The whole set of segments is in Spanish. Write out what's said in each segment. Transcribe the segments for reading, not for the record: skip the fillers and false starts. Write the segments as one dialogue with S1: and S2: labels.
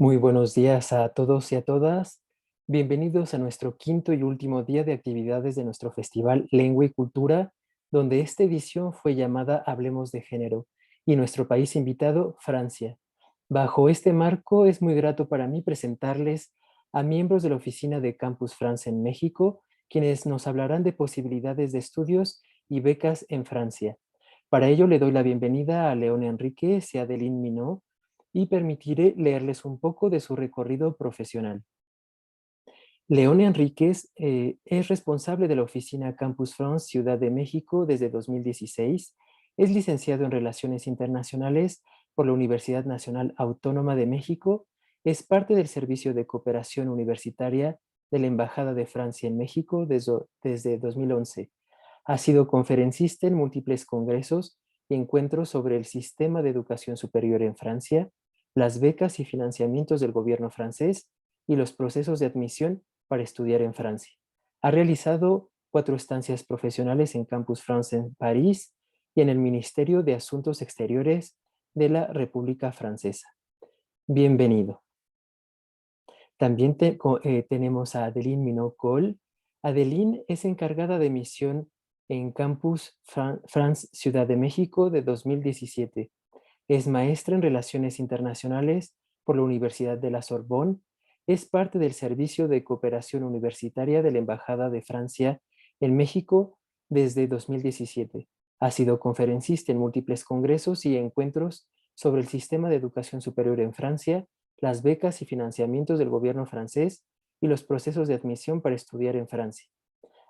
S1: Muy buenos días a todos y a todas. Bienvenidos a nuestro quinto y último día de actividades de nuestro Festival Lengua y Cultura, donde esta edición fue llamada Hablemos de Género y nuestro país invitado, Francia. Bajo este marco, es muy grato para mí presentarles a miembros de la oficina de Campus France en México, quienes nos hablarán de posibilidades de estudios y becas en Francia. Para ello le doy la bienvenida a León Enríquez y a Adeline Minot, y permitiré leerles un poco de su recorrido profesional. León Enríquez es responsable de la oficina Campus France Ciudad de México desde 2016. Es licenciado en Relaciones Internacionales por la Universidad Nacional Autónoma de México. Es parte del Servicio de Cooperación Universitaria de la Embajada de Francia en México desde 2011. Ha sido conferencista en múltiples congresos y encuentros sobre el sistema de educación superior en Francia, las becas y financiamientos del gobierno francés y los procesos de admisión para estudiar en Francia. Ha realizado 4 estancias profesionales en Campus France en París y en el Ministerio de Asuntos Exteriores de la República Francesa. Bienvenido. También tenemos a Adeline Minot-Cole. Adeline es encargada de misión en Campus France Ciudad de México de 2017. Es maestra en Relaciones Internacionales por la Universidad de la Sorbonne. Es parte del Servicio de Cooperación Universitaria de la Embajada de Francia en México desde 2017. Ha sido conferencista en múltiples congresos y encuentros sobre el sistema de educación superior en Francia, las becas y financiamientos del gobierno francés y los procesos de admisión para estudiar en Francia.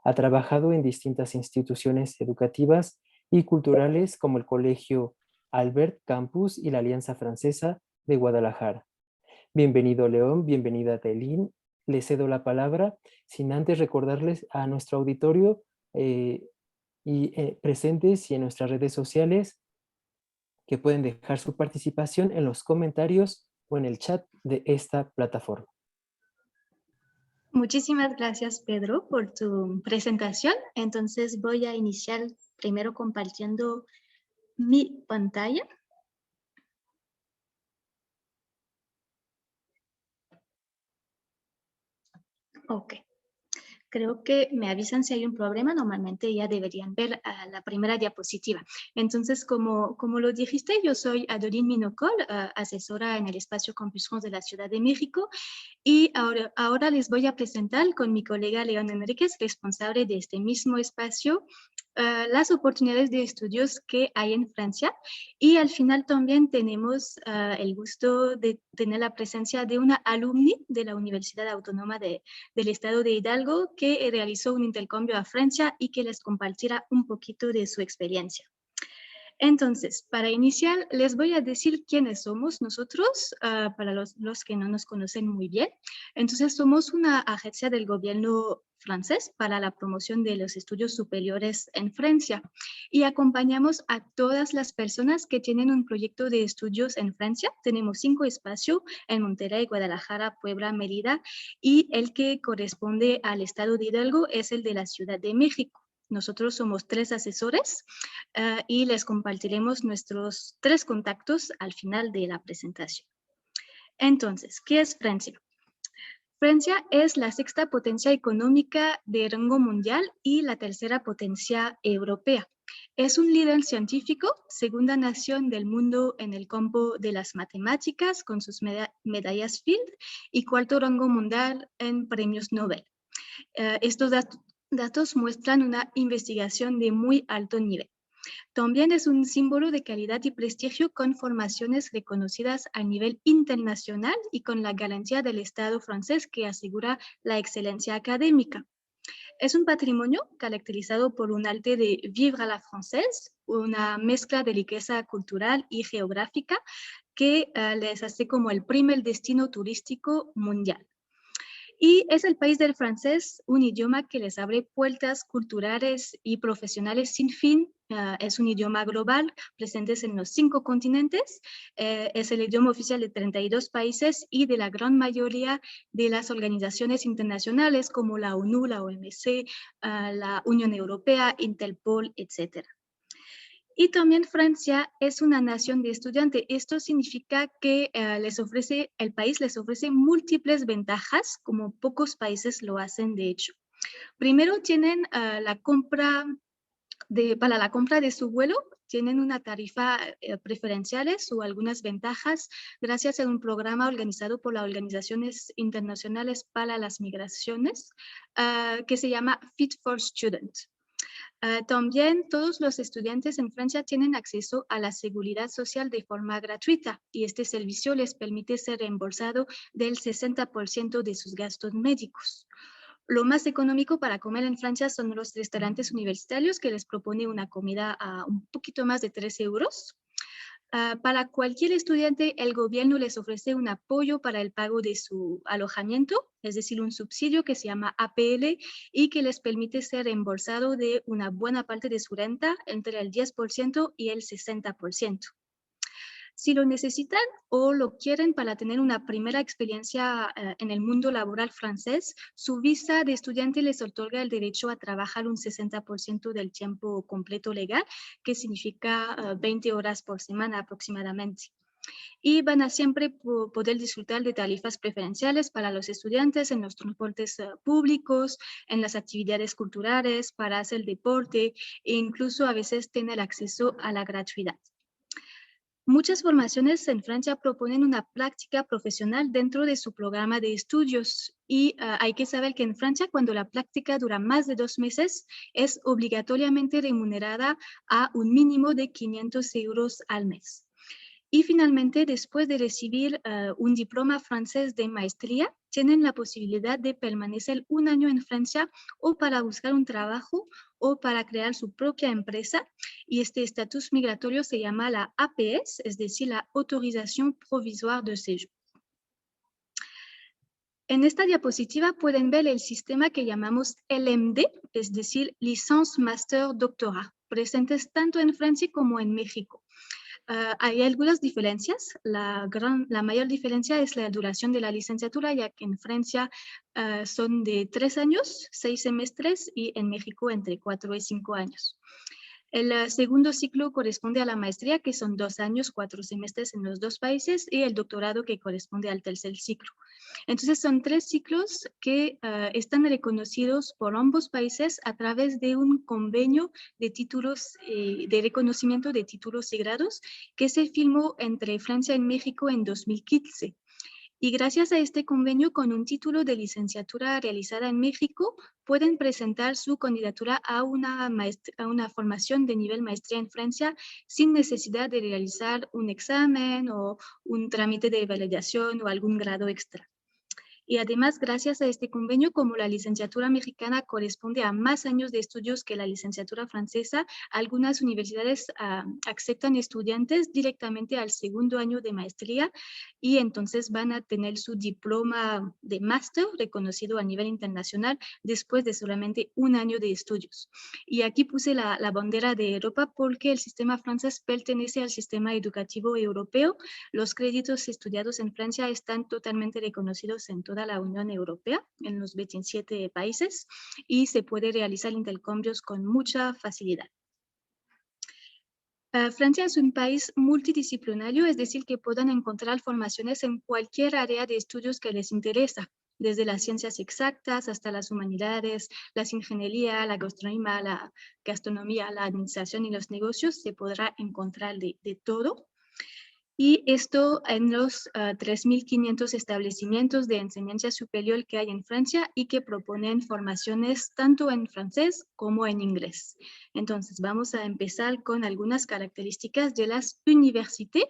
S1: Ha trabajado en distintas instituciones educativas y culturales como el Colegio Albert Campus y la Alianza Francesa de Guadalajara. Bienvenido León, bienvenida Telín. Le cedo la palabra sin antes recordarles a nuestro auditorio presentes y en nuestras redes sociales que pueden dejar su participación en los comentarios o en el chat de esta plataforma.
S2: Muchísimas gracias, Pedro, por tu presentación. Entonces voy a iniciar primero compartiendo mi pantalla. Ok. Creo que me avisan si hay un problema. Normalmente ya deberían ver la primera diapositiva. Entonces, como lo dijiste, yo soy Adeline Minot-Cole, asesora en el espacio Campus France de la Ciudad de México. Y ahora les voy a presentar con mi colega León Enríquez, responsable de este mismo espacio, las oportunidades de estudios que hay en Francia. Y al final también tenemos el gusto de tener la presencia de una alumni de la Universidad Autónoma del Estado de Hidalgo que realizó un intercambio a Francia y que les compartirá un poquito de su experiencia. Entonces, para iniciar, les voy a decir quiénes somos nosotros, para los que no nos conocen muy bien. Entonces, somos una agencia del gobierno francés para la promoción de los estudios superiores en Francia y acompañamos a todas las personas que tienen un proyecto de estudios en Francia. Tenemos 5 espacios en Monterrey, Guadalajara, Puebla, Mérida y el que corresponde al estado de Hidalgo es el de la Ciudad de México. Nosotros somos 3 asesores y les compartiremos nuestros 3 contactos al final de la presentación. Entonces, ¿qué es Francia? Francia es la 6ª potencia económica de rango mundial y la 3ª potencia europea. Es un líder científico, 2ª nación del mundo en el campo de las matemáticas con sus medallas Field y 4º rango mundial en premios Nobel. Estos datos muestran una investigación de muy alto nivel. También es un símbolo de calidad y prestigio con formaciones reconocidas a nivel internacional y con la garantía del Estado francés que asegura la excelencia académica. Es un patrimonio caracterizado por un arte de vivre a la française, una mezcla de riqueza cultural y geográfica que les hace como el primer destino turístico mundial. Y es el país del francés, un idioma que les abre puertas culturales y profesionales sin fin. Es un idioma global, presente en los 5 continentes. Es el idioma oficial de 32 países y de la gran mayoría de las organizaciones internacionales como la ONU, la OMC, la Unión Europea, Interpol, etc. Y también Francia es una nación de estudiantes. Esto significa que el país les ofrece múltiples ventajas, como pocos países lo hacen de hecho. Primero tienen para la compra de su vuelo, tienen una tarifa preferenciales o algunas ventajas gracias a un programa organizado por las Organizaciones Internacionales para las Migraciones que se llama Fit for Students. También todos los estudiantes en Francia tienen acceso a la seguridad social de forma gratuita y este servicio les permite ser reembolsado del 60% de sus gastos médicos. Lo más económico para comer en Francia son los restaurantes universitarios que les propone una comida a un poquito más de 3 euros. Para cualquier estudiante, el gobierno les ofrece un apoyo para el pago de su alojamiento, es decir, un subsidio que se llama APL y que les permite ser reembolsado de una buena parte de su renta, entre el 10% y el 60%. Si lo necesitan o lo quieren para tener una primera experiencia en el mundo laboral francés, su visa de estudiante les otorga el derecho a trabajar un 60% del tiempo completo legal, que significa 20 horas por semana aproximadamente. Y van a siempre poder disfrutar de tarifas preferenciales para los estudiantes en los transportes públicos, en las actividades culturales, para hacer deporte e incluso a veces tener acceso a la gratuidad. Muchas formaciones en Francia proponen una práctica profesional dentro de su programa de estudios y hay que saber que en Francia cuando la práctica dura más de 2 meses es obligatoriamente remunerada a un mínimo de 500 euros al mes. Y finalmente, después de recibir un diploma francés de maestría, tienen la posibilidad de permanecer un año en Francia o para buscar un trabajo o para crear su propia empresa. Y este estatus migratorio se llama la APS, es decir, la Autorización Provisoire de Séjour. En esta diapositiva pueden ver el sistema que llamamos LMD, es decir, Licence Master Doctorat, presentes tanto en Francia como en México. Hay algunas diferencias. La mayor diferencia es la duración de la licenciatura, ya que en Francia son de 3 años, 6 semestres, y en México entre 4 y 5 años. El segundo ciclo corresponde a la maestría, que son 2 años, 4 semestres en los dos países, y el doctorado, que corresponde al tercer ciclo. Entonces, son 3 ciclos que están reconocidos por ambos países a través de un convenio de títulos, de reconocimiento de títulos y grados, que se firmó entre Francia y México en 2015. Y gracias a este convenio, con un título de licenciatura realizada en México, pueden presentar su candidatura a una formación de nivel maestría en Francia sin necesidad de realizar un examen o un trámite de validación o algún grado extra. Y además, gracias a este convenio, como la licenciatura mexicana corresponde a más años de estudios que la licenciatura francesa, algunas universidades aceptan estudiantes directamente al segundo año de maestría y entonces van a tener su diploma de máster reconocido a nivel internacional después de solamente un año de estudios. Y aquí puse la bandera de Europa porque el sistema francés pertenece al sistema educativo europeo. Los créditos estudiados en Francia están totalmente reconocidos en toda la Unión Europea, en los 27 países, y se puede realizar intercambios con mucha facilidad. Francia es un país multidisciplinario, es decir, que puedan encontrar formaciones en cualquier área de estudios que les interesa, desde las ciencias exactas hasta las humanidades, las ingeniería, la gastronomía, la administración y los negocios, se podrá encontrar de todo. Y esto en los 3.500 establecimientos de enseñanza superior que hay en Francia y que proponen formaciones tanto en francés como en inglés. Entonces, vamos a empezar con algunas características de las universités,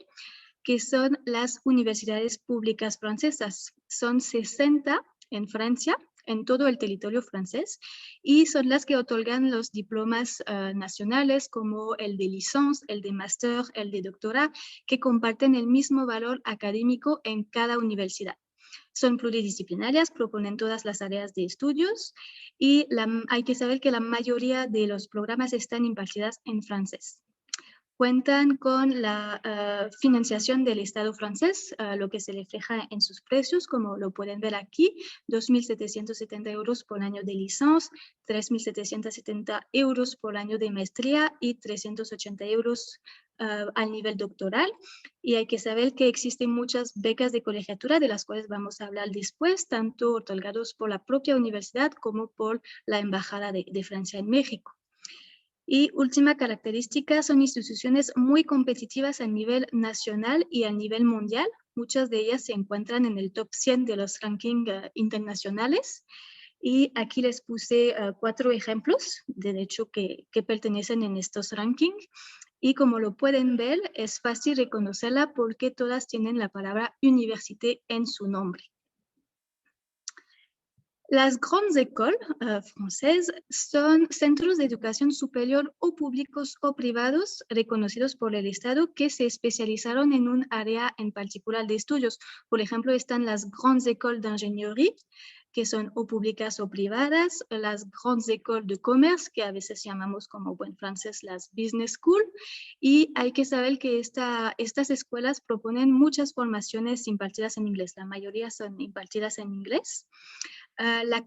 S2: que son las universidades públicas francesas. Son 60 en Francia, en todo el territorio francés, y son las que otorgan los diplomas nacionales como el de licence, el de máster, el de doctorado, que comparten el mismo valor académico en cada universidad. Son pluridisciplinarias, proponen todas las áreas de estudios y hay que saber que la mayoría de los programas están impartidas en francés. Cuentan con la financiación del Estado francés, lo que se refleja en sus precios, como lo pueden ver aquí, 2.770 euros por año de licencia, 3.770 euros por año de maestría y 380 euros al nivel doctoral. Y hay que saber que existen muchas becas de colegiatura, de las cuales vamos a hablar después, tanto otorgados por la propia universidad como por la Embajada de Francia en México. Y última característica, son instituciones muy competitivas a nivel nacional y a nivel mundial. Muchas de ellas se encuentran en el top 100 de los rankings internacionales. Y aquí les puse 4 ejemplos, de hecho, que pertenecen en estos rankings. Y como lo pueden ver, es fácil reconocerla porque todas tienen la palabra université en su nombre. Las grandes écoles francesas son centros de educación superior o públicos o privados reconocidos por el Estado que se especializaron en un área en particular de estudios. Por ejemplo, están las grandes écoles d'ingénierie, que son o públicas o privadas, las grandes écoles de commerce, que a veces llamamos como buen francés las business school, y hay que saber que estas escuelas proponen muchas formaciones impartidas en inglés, la mayoría son impartidas en inglés. La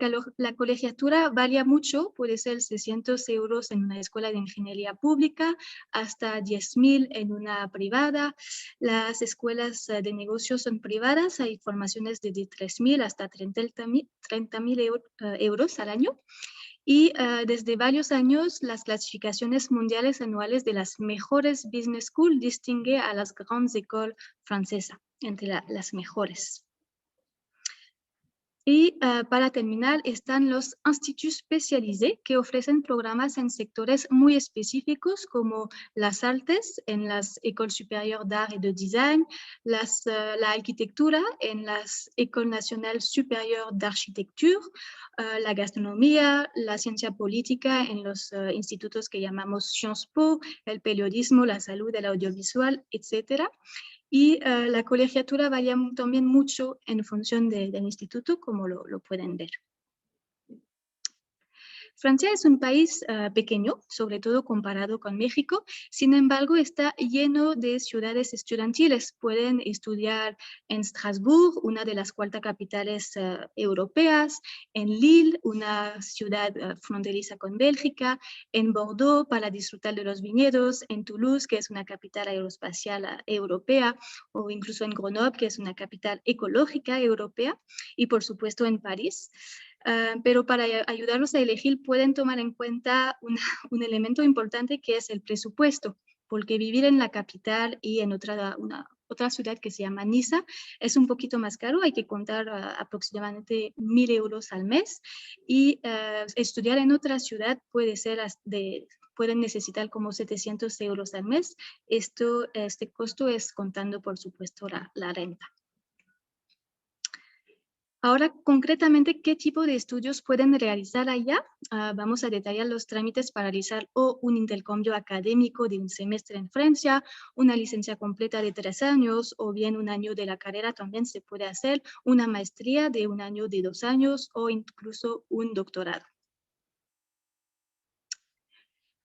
S2: colegiatura varía mucho, puede ser 600 euros en una escuela de ingeniería pública, hasta 10.000 en una privada. Las escuelas de negocios son privadas, hay formaciones de 3.000 hasta 30.000 euros al año. Y desde varios años, las clasificaciones mundiales anuales de las mejores business schools distinguen a las grandes écoles francesas entre las mejores. Y para terminar, están los instituts spécialisés que ofrecen programas en sectores muy específicos como las artes en las Écoles supérieures d'art et de design, la arquitectura en las Écoles nationales supérieures d'architecture, la gastronomía, la ciencia política en los institutos que llamamos Sciences Po, el periodismo, la salud, el audiovisual, etc. Y la colegiatura varía también mucho en función del instituto, como lo pueden ver. Francia es un país pequeño, sobre todo comparado con México. Sin embargo, está lleno de ciudades estudiantiles. Pueden estudiar en Strasbourg, una de las 4 capitales europeas, en Lille, una ciudad fronteriza con Bélgica, en Bordeaux para disfrutar de los viñedos, en Toulouse, que es una capital aeroespacial europea, o incluso en Grenoble, que es una capital ecológica europea, y por supuesto en París. Pero para ayudarlos a elegir pueden tomar en cuenta un elemento importante que es el presupuesto, porque vivir en la capital y en otra ciudad que se llama Niza es un poquito más caro, hay que contar aproximadamente 1.000 euros al mes, y estudiar en otra ciudad pueden necesitar como 700 euros al mes. Este costo es contando, por supuesto, la renta. Ahora, concretamente, ¿qué tipo de estudios pueden realizar allá? Vamos a detallar los trámites para realizar o un intercambio académico de un semestre en Francia, una licencia completa de 3 años, o bien un año de la carrera también se puede hacer, una maestría de 1 año, de 2 años, o incluso un doctorado.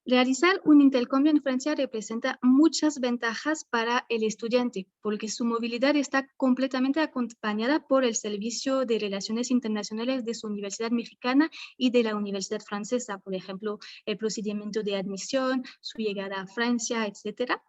S2: Realizar un intercambio en Francia representa muchas ventajas para el estudiante, porque su movilidad está completamente acompañada por el Servicio de Relaciones Internacionales de su Universidad Mexicana y de la Universidad Francesa, por ejemplo, el procedimiento de admisión, su llegada a Francia, etc.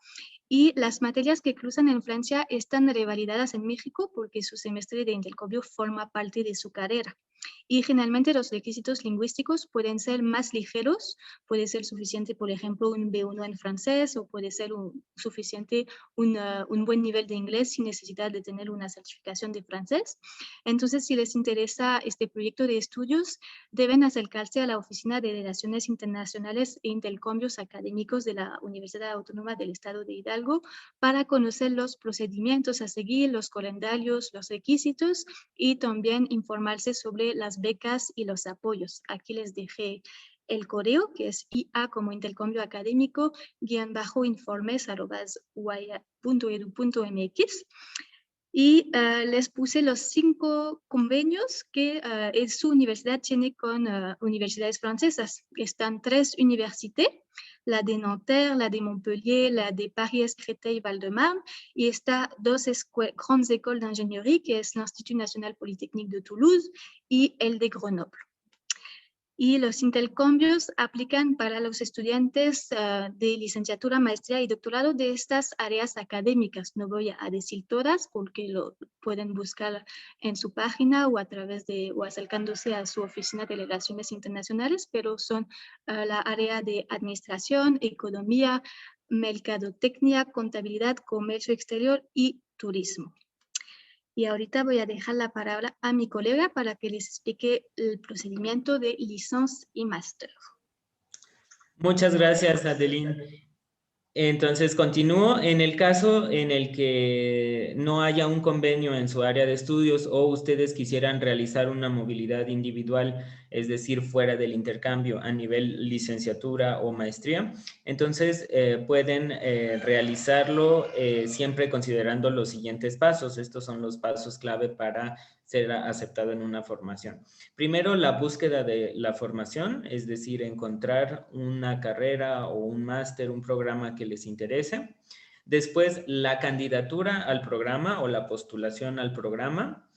S2: Y las materias que cruzan en Francia están revalidadas en México porque su semestre de intercambio forma parte de su carrera. Y generalmente los requisitos lingüísticos pueden ser más ligeros, puede ser suficiente, por ejemplo, un B1 en francés, o puede ser suficiente un buen nivel de inglés sin necesidad de tener una certificación de francés. Entonces, si les interesa este proyecto de estudios, deben acercarse a la Oficina de Relaciones Internacionales e Intercambios Académicos de la Universidad Autónoma del Estado de Hidalgo para conocer los procedimientos a seguir, los calendarios, los requisitos, y también informarse sobre las becas y los apoyos. Aquí les dejé el correo, que es ia como intercambio académico, _informes@uaya.edu.mx. Y les puse los 5 convenios que su universidad tiene con universidades francesas. Están 3 universités, la de Nanterre, la de Montpellier, la de Paris, Créteil, Val-de-Marne, y está dos grandes écoles d'ingénierie, que es l'Institut National Polytechnique de Toulouse y el de Grenoble. Y los intercambios aplican para los estudiantes de licenciatura, maestría y doctorado de estas áreas académicas. No voy a decir todas porque lo pueden buscar en su página o a través de o acercándose a su oficina de relaciones internacionales, pero son la área de administración, economía, mercadotecnia, contabilidad, comercio exterior y turismo. Y ahorita voy a dejar la palabra a mi colega para que les explique el procedimiento de licencia y máster.
S3: Muchas gracias, Adeline. Entonces, continúo. En el caso en el que no haya un convenio en su área de estudios o ustedes quisieran realizar una movilidad individual, es decir, fuera del intercambio a nivel licenciatura o maestría, entonces pueden realizarlo siempre considerando los siguientes pasos. Estos son los pasos clave para ser aceptado en una formación. Primero, la búsqueda de la formación, es decir, encontrar una carrera o un máster, un programa que les interese. Después, la candidatura al programa o la postulación al programa.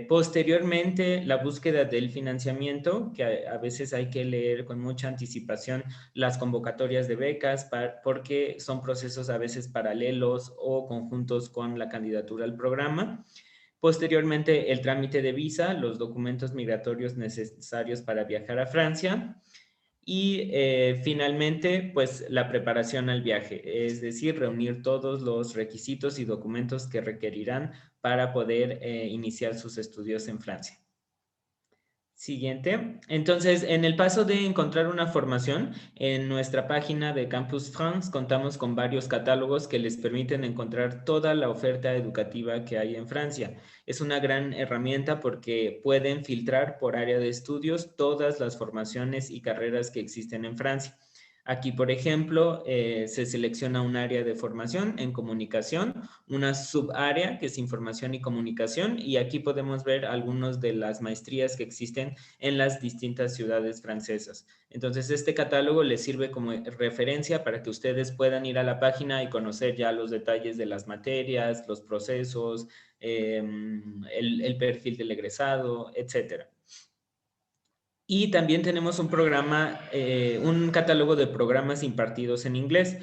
S3: Posteriormente, la búsqueda del financiamiento, que a veces hay que leer con mucha anticipación las convocatorias de becas porque son procesos a veces paralelos o conjuntos con la candidatura al programa. Posteriormente, el trámite de visa, los documentos migratorios necesarios para viajar a Francia. Y finalmente, pues la preparación al viaje, es decir, reunir todos los requisitos y documentos que requerirán para poder iniciar sus estudios en Francia. Siguiente. Entonces, en el paso de encontrar una formación, en nuestra página de Campus France contamos con varios catálogos que les permiten encontrar toda la oferta educativa que hay en Francia. Es una gran herramienta porque pueden filtrar por área de estudios todas las formaciones y carreras que existen en Francia. Aquí, por ejemplo, se selecciona un área de formación en comunicación, una subárea que es información y comunicación, y aquí podemos ver algunas de las maestrías que existen en las distintas ciudades francesas. Entonces, este catálogo les sirve como referencia para que ustedes puedan ir a la página y conocer ya los detalles de las materias, los procesos, el perfil del egresado, etcétera. Y también tenemos un programa, un catálogo de programas impartidos en inglés.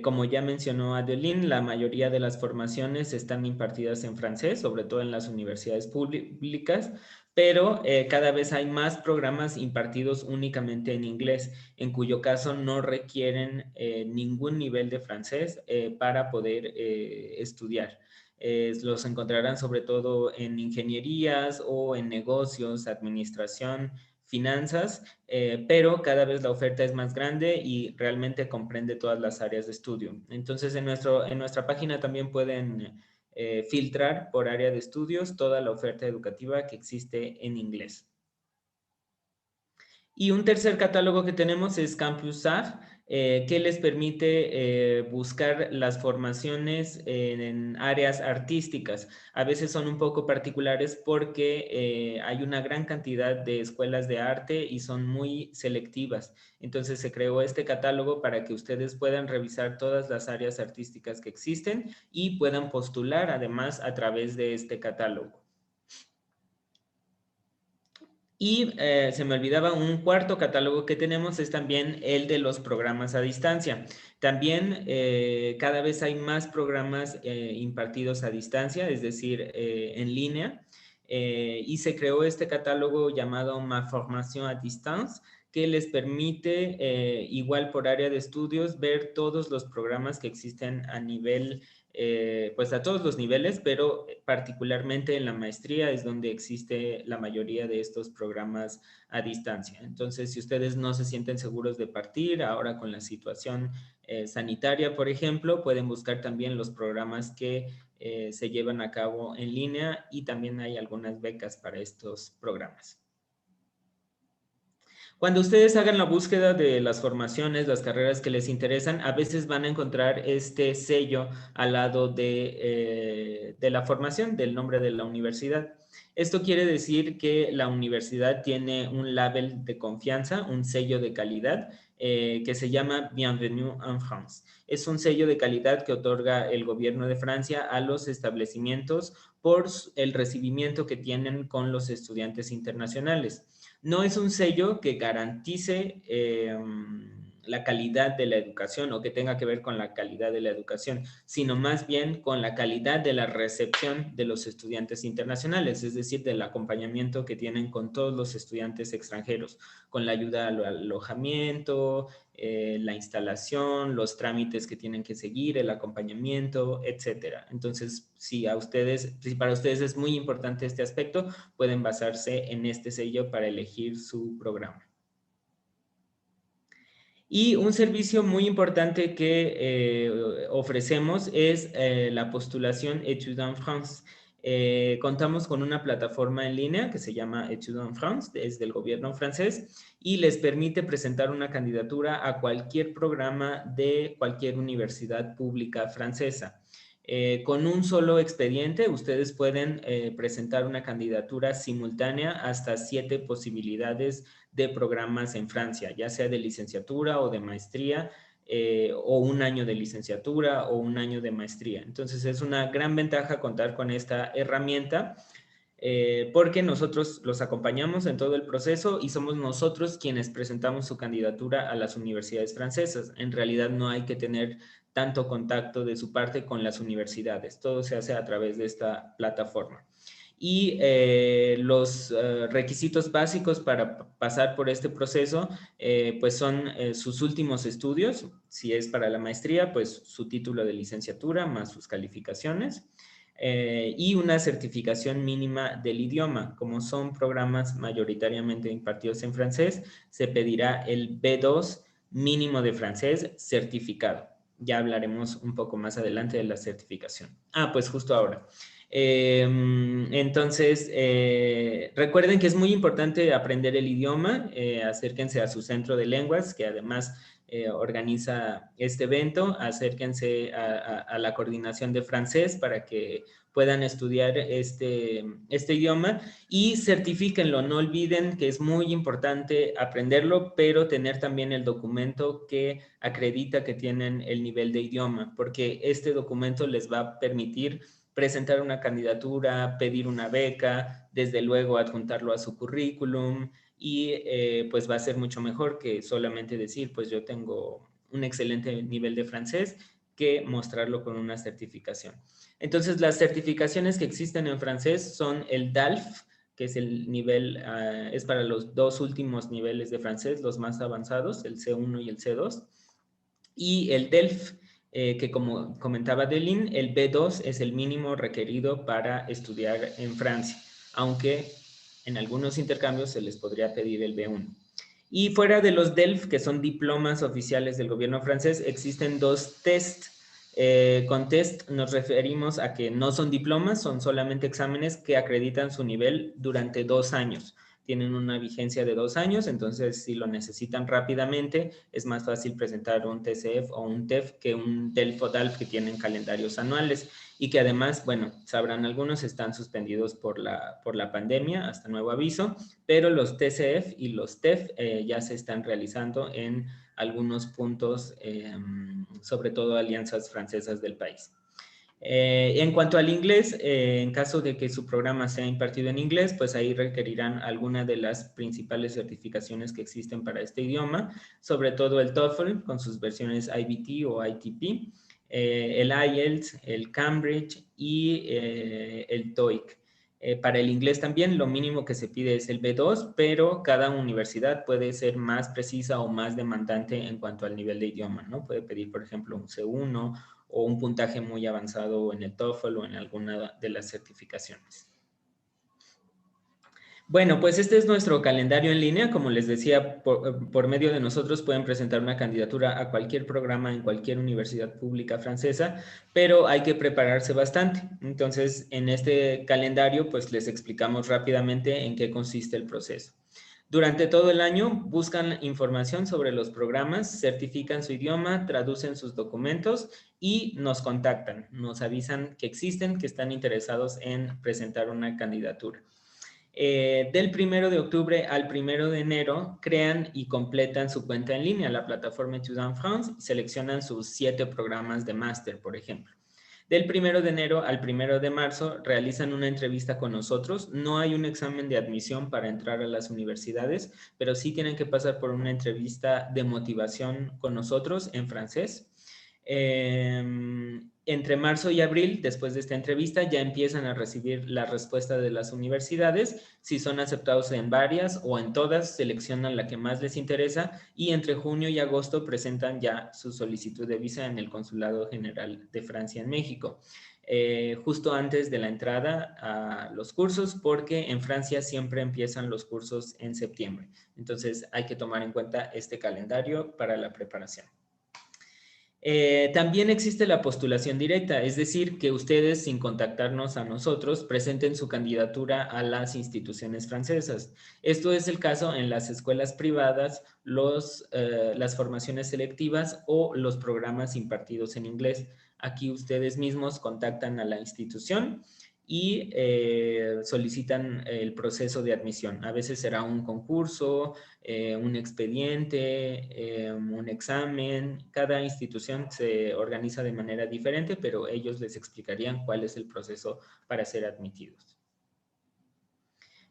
S3: Como ya mencionó Adeline, la mayoría de las formaciones están impartidas en francés, sobre todo en las universidades públicas, pero cada vez hay más programas impartidos únicamente en inglés, en cuyo caso no requieren ningún nivel de francés para poder estudiar. Los encontrarán sobre todo en ingenierías o en negocios, administración, finanzas, pero cada vez la oferta es más grande y realmente comprende todas las áreas de estudio. Entonces, en nuestra página también pueden filtrar por área de estudios toda la oferta educativa que existe en inglés. Y un tercer catálogo que tenemos es Campus SAF, que les permite buscar las formaciones en áreas artísticas. A veces son un poco particulares porque hay una gran cantidad de escuelas de arte y son muy selectivas. Entonces se creó este catálogo para que ustedes puedan revisar todas las áreas artísticas que existen y puedan postular además a través de este catálogo. Y se me olvidaba, un cuarto catálogo que tenemos es también el de los programas a distancia. También cada vez hay más programas impartidos a distancia, es decir, en línea. Y se creó este catálogo llamado Ma Formation à Distance, que les permite, igual por área de estudios, ver todos los programas que existen a nivel pues a todos los niveles, pero particularmente en la maestría es donde existe la mayoría de estos programas a distancia. Entonces, si ustedes no se sienten seguros de partir, ahora con la situación sanitaria, por ejemplo, pueden buscar también los programas que se llevan a cabo en línea y también hay algunas becas para estos programas. Cuando ustedes hagan la búsqueda de las formaciones, las carreras que les interesan, a veces van a encontrar este sello al lado de la formación, del nombre de la universidad. Esto quiere decir que la universidad tiene un label de confianza, un sello de calidad, que se llama Bienvenue en France. Es un sello de calidad que otorga el gobierno de Francia a los establecimientos por el recibimiento que tienen con los estudiantes internacionales. No es un sello que garantice la calidad de la educación o que tenga que ver con la calidad de la educación, sino más bien con la calidad de la recepción de los estudiantes internacionales, es decir, del acompañamiento que tienen con todos los estudiantes extranjeros, con la ayuda al alojamiento, la instalación, los trámites que tienen que seguir, el acompañamiento, etcétera. Entonces, si para ustedes es muy importante este aspecto, pueden basarse en este sello para elegir su programa. Y un servicio muy importante que ofrecemos es la postulación Études en France. Contamos con una plataforma en línea que se llama Études en France, es del gobierno francés, y les permite presentar una candidatura a cualquier programa de cualquier universidad pública francesa. Con un solo expediente, ustedes pueden presentar una candidatura simultánea hasta 7 posibilidades de programas en Francia, ya sea de licenciatura o de maestría, o un año de licenciatura o un año de maestría. Entonces es una gran ventaja contar con esta herramienta porque nosotros los acompañamos en todo el proceso y somos nosotros quienes presentamos su candidatura a las universidades francesas. En realidad no hay que tener tanto contacto de su parte con las universidades. Todo se hace a través de esta plataforma. Y los requisitos básicos para pasar por este proceso pues son sus últimos estudios. Si es para la maestría, pues su título de licenciatura más sus calificaciones. Y una certificación mínima del idioma. Como son programas mayoritariamente impartidos en francés, se pedirá el B2 mínimo de francés certificado. Ya hablaremos un poco más adelante de la certificación. Pues justo ahora. Entonces, recuerden que es muy importante aprender el idioma. Acérquense a su centro de lenguas, que además organiza este evento. Acérquense a la coordinación de francés para que puedan estudiar este idioma y certifíquenlo. No olviden que es muy importante aprenderlo, pero tener también el documento que acredita que tienen el nivel de idioma, porque este documento les va a permitir presentar una candidatura, pedir una beca, desde luego adjuntarlo a su currículum y pues va a ser mucho mejor que solamente decir, pues yo tengo un excelente nivel de francés, que mostrarlo con una certificación. Entonces, las certificaciones que existen en francés son el DALF, que es el nivel, es para los 2 últimos niveles de francés, los más avanzados, el C1 y el C2, y el DELF, que como comentaba Delin, el B2 es el mínimo requerido para estudiar en Francia, aunque en algunos intercambios se les podría pedir el B1. Y fuera de los DELF, que son diplomas oficiales del gobierno francés, existen 2 tests. Con test nos referimos a que no son diplomas, son solamente exámenes que acreditan su nivel durante 2 años. Tienen una vigencia de 2 años, entonces si lo necesitan rápidamente, es más fácil presentar un TCF o un TEF que un DELF o DALF que tienen calendarios anuales y que además, bueno, sabrán algunos, están suspendidos por la pandemia hasta nuevo aviso, pero los TCF y los TEF ya se están realizando en algunos puntos, sobre todo alianzas francesas del país. En cuanto al inglés, en caso de que su programa sea impartido en inglés, pues ahí requerirán alguna de las principales certificaciones que existen para este idioma, sobre todo el TOEFL con sus versiones IBT o ITP, el IELTS, el Cambridge y el TOEIC. Para el inglés también lo mínimo que se pide es el B2, pero cada universidad puede ser más precisa o más demandante en cuanto al nivel de idioma, ¿no? Puede pedir, por ejemplo, un C1 o un puntaje muy avanzado en el TOEFL o en alguna de las certificaciones. Bueno, pues este es nuestro calendario en línea. Como les decía, por medio de nosotros pueden presentar una candidatura a cualquier programa en cualquier universidad pública francesa, pero hay que prepararse bastante. Entonces, en este calendario, pues les explicamos rápidamente en qué consiste el proceso. Durante todo el año buscan información sobre los programas, certifican su idioma, traducen sus documentos y nos contactan. Nos avisan que existen, que están interesados en presentar una candidatura. Del 1 de octubre al 1 de enero crean y completan su cuenta en línea, la plataforma Études en France, y seleccionan sus 7 programas de máster, por ejemplo. Del 1 de enero al 1 de marzo realizan una entrevista con nosotros. No hay un examen de admisión para entrar a las universidades, pero sí tienen que pasar por una entrevista de motivación con nosotros en francés. Entre marzo y abril, después de esta entrevista, ya empiezan a recibir la respuesta de las universidades. Si son aceptados en varias o en todas, seleccionan la que más les interesa y entre junio y agosto presentan ya su solicitud de visa en el Consulado General de Francia en México. Justo antes de la entrada a los cursos, porque en Francia siempre empiezan los cursos en septiembre. Entonces hay que tomar en cuenta este calendario para la preparación. También existe la postulación directa, es decir, que ustedes, sin contactarnos a nosotros, presenten su candidatura a las instituciones francesas. Esto es el caso en las escuelas privadas, las formaciones selectivas o los programas impartidos en inglés. Aquí ustedes mismos contactan a la institución y solicitan el proceso de admisión. A veces será un concurso, un expediente, un examen. Cada institución se organiza de manera diferente, pero ellos les explicarían cuál es el proceso para ser admitidos.